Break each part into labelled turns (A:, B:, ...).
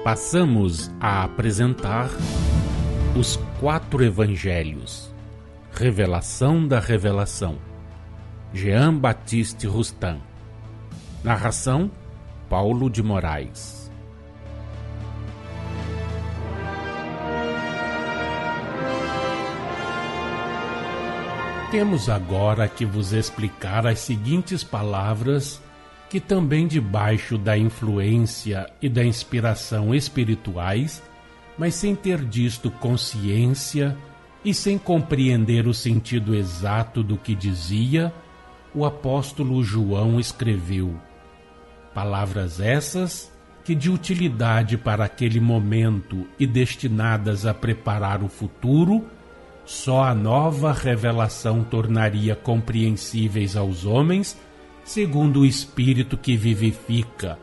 A: Passamos a apresentar os 4 Evangelhos, Revelação da Revelação, Jean Baptiste Rustin. Narração, Paulo de Moraes. Temos agora que vos explicar as seguintes palavras que também debaixo da influência e da inspiração espirituais, mas sem ter disto consciência e sem compreender o sentido exato do que dizia, o apóstolo João escreveu. Palavras essas que de utilidade para aquele momento e destinadas a preparar o futuro, só a nova revelação tornaria compreensíveis aos homens, segundo o Espírito que vivifica,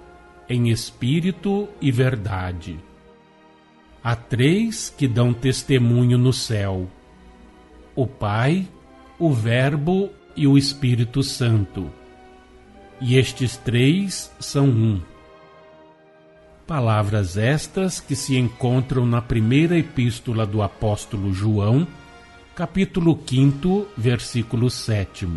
A: em espírito e verdade. Há 3 que dão testemunho no céu: o Pai, o Verbo e o Espírito Santo. E estes 3 são um. Palavras estas que se encontram na primeira epístola do apóstolo João, capítulo 5, versículo 7.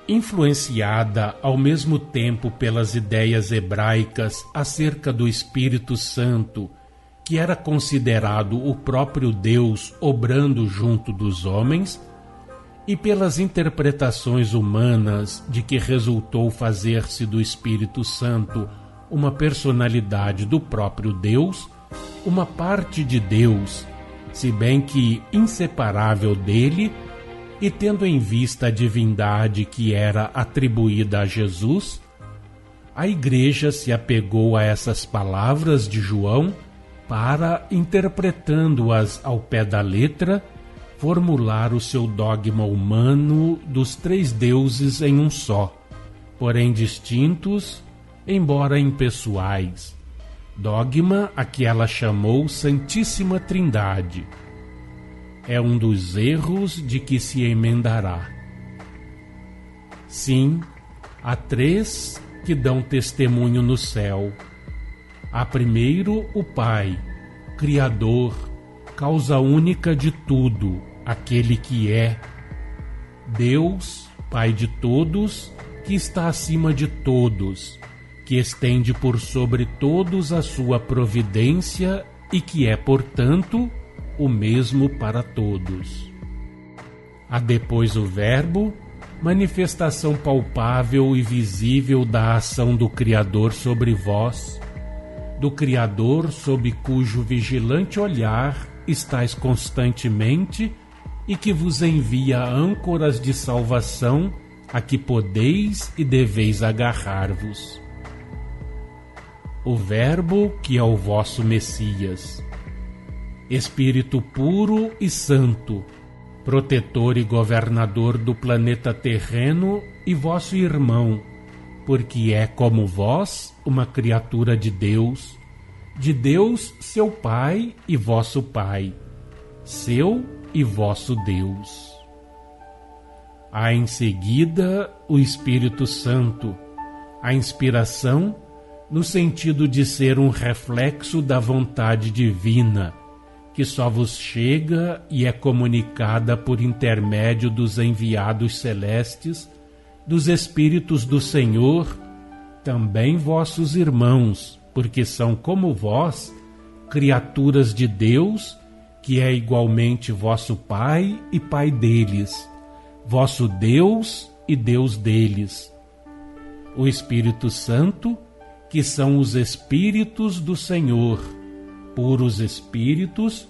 A: Influenciada ao mesmo tempo pelas ideias hebraicas acerca do Espírito Santo, que era considerado o próprio Deus obrando junto dos homens, e pelas interpretações humanas de que resultou fazer-se do Espírito Santo uma personalidade do próprio Deus, uma parte de Deus, se bem que inseparável dele, e tendo em vista a divindade que era atribuída a Jesus, a Igreja se apegou a essas palavras de João para, interpretando-as ao pé da letra, formular o seu dogma humano dos 3 deuses em um só, porém distintos, embora impessoais. Dogma a que ela chamou Santíssima Trindade. É um dos erros de que se emendará. Sim, há 3 que dão testemunho no céu. Há primeiro o Pai, Criador, causa única de tudo, aquele que é Deus, Pai de todos, que está acima de todos, que estende por sobre todos a sua providência e que é, portanto, o mesmo para todos. Há depois o Verbo, manifestação palpável e visível da ação do Criador sobre vós, do Criador sob cujo vigilante olhar estáis constantemente e que vos envia âncoras de salvação a que podeis e deveis agarrar-vos. O Verbo, que é o vosso Messias, Espírito puro e santo, protetor e governador do planeta terreno e vosso irmão, porque é como vós uma criatura de Deus seu Pai e vosso Pai, seu e vosso Deus. Há em seguida o Espírito Santo, a inspiração no sentido de ser um reflexo da vontade divina, que só vos chega e é comunicada por intermédio dos enviados celestes, dos Espíritos do Senhor, também vossos irmãos, porque são como vós, criaturas de Deus, que é igualmente vosso Pai e Pai deles, vosso Deus e Deus deles. O Espírito Santo, que são os Espíritos do Senhor, puros espíritos,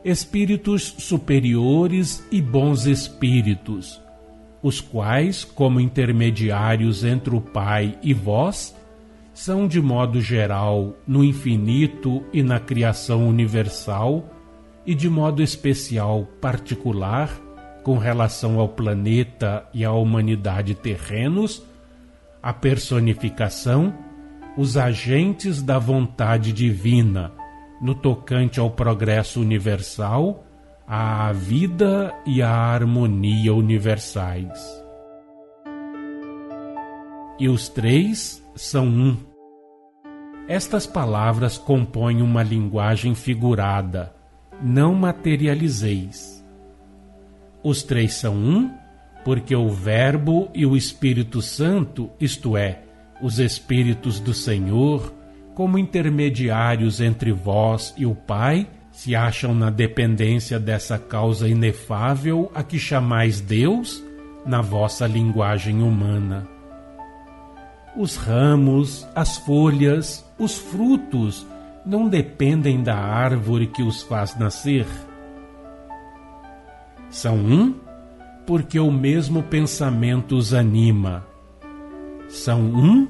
A: espíritos superiores e bons espíritos, os quais, como intermediários entre o Pai e vós, são de modo geral no infinito e na criação universal, e de modo especial particular, com relação ao planeta e à humanidade terrenos, a personificação, os agentes da vontade divina, no tocante ao progresso universal, à vida e à harmonia universais. E os 3 são um. Estas palavras compõem uma linguagem figurada. Não materializeis. Os três são um, porque o Verbo e o Espírito Santo, isto é, os Espíritos do Senhor, como intermediários entre vós e o Pai, se acham na dependência dessa causa inefável a que chamais Deus, na vossa linguagem humana. Os ramos, as folhas, os frutos não dependem da árvore que os faz nascer. São um, porque o mesmo pensamento os anima. São um,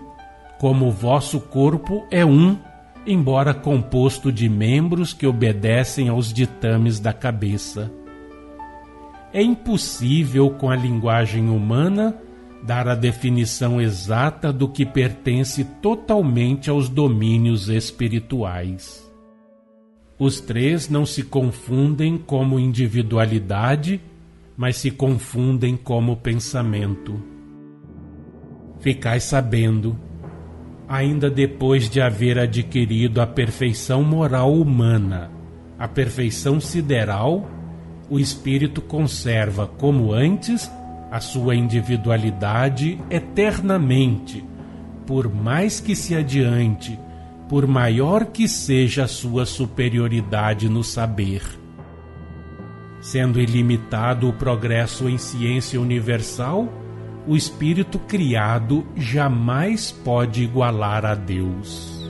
A: como o vosso corpo é um, embora composto de membros que obedecem aos ditames da cabeça. É impossível, com a linguagem humana, dar a definição exata do que pertence totalmente aos domínios espirituais. Os três não se confundem como individualidade, mas se confundem como pensamento. Ficai sabendo, ainda depois de haver adquirido a perfeição moral humana, a perfeição sideral, o espírito conserva, como antes, a sua individualidade eternamente, por mais que se adiante, por maior que seja a sua superioridade no saber. Sendo ilimitado o progresso em ciência universal, o espírito criado jamais pode igualar a Deus.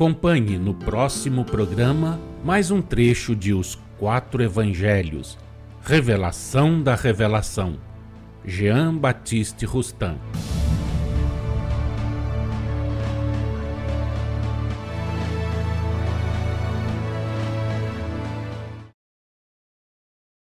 A: Acompanhe no próximo programa mais um trecho de Os Quatro Evangelhos, Revelação da Revelação, Jean Baptiste Rustin.